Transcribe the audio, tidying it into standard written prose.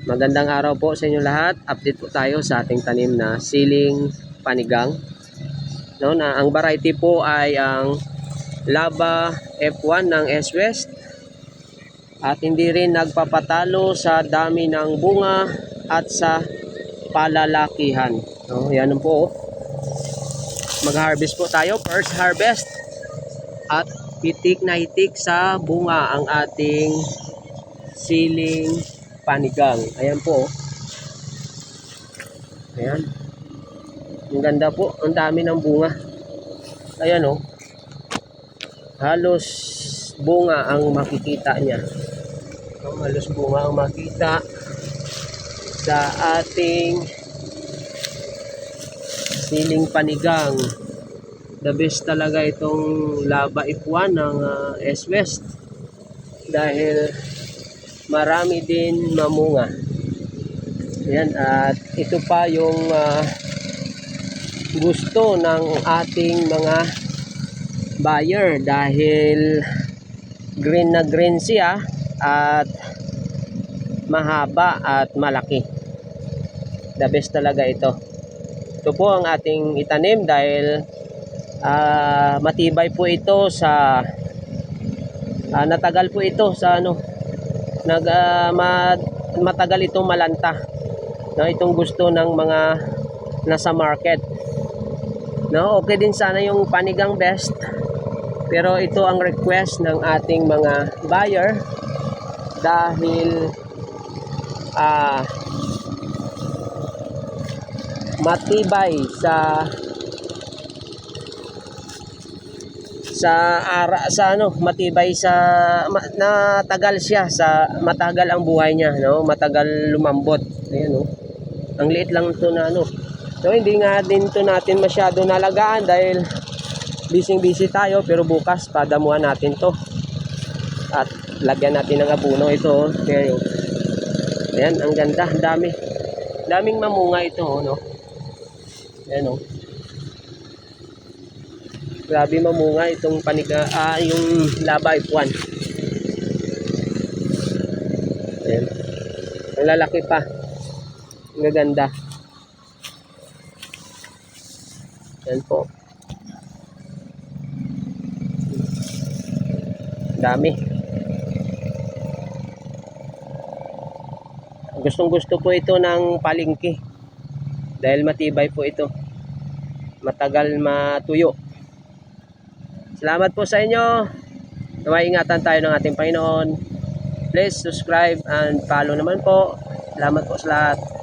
Magandang araw po sa inyo lahat. Update po tayo sa ating tanim na siling panigang. No, na ang variety po ay ang Laba F1 ng S-West. At hindi rin nagpapatalo sa dami ng bunga at sa palalakihan. No, yan po. Mag-harvest po tayo. First harvest. At hitik na hitik sa bunga ang ating siling panigang. Ayan po. Ayan. Ang ganda po. Ang dami ng bunga. Ayan o. Halos bunga ang makikita niya. Halos bunga ang makita sa ating siling panigang. The best talaga itong Laba F1 ng S-West. Dahil marami din mamunga. Ayan, at ito pa yung gusto ng ating mga buyer dahil green na green siya at mahaba at malaki. The best talaga ito. Ito po ang ating itanim dahil matibay po ito sa natagal po ito sa matagal itong malanta. No, itong gusto ng mga nasa market. No, okay din sana yung panigang best. Pero ito ang request ng ating mga buyer dahil matibay matibay sa natagal siya sa matagal ang buhay niya, no? Matagal lumambot. Ayan, no? Ang liit lang ito na So hindi nga din ito natin masyado nalagaan dahil busy tayo, pero bukas padamuhan natin to at lagyan natin ng abono ito. Pero ayan, ang ganda, daming mamunga ito, no? Ayan, no? Grabe mamunga itong yung Laba F1. Ayan. Ang lalaki pa. Ang gaganda. Ayan po. Dami. Gustong gusto po ito ng palengke. Dahil matibay po ito. Matagal matuyo. Salamat po sa inyo. Naway ingatan tayo ng ating Panginoon. Please subscribe and follow naman po. Salamat po sa lahat.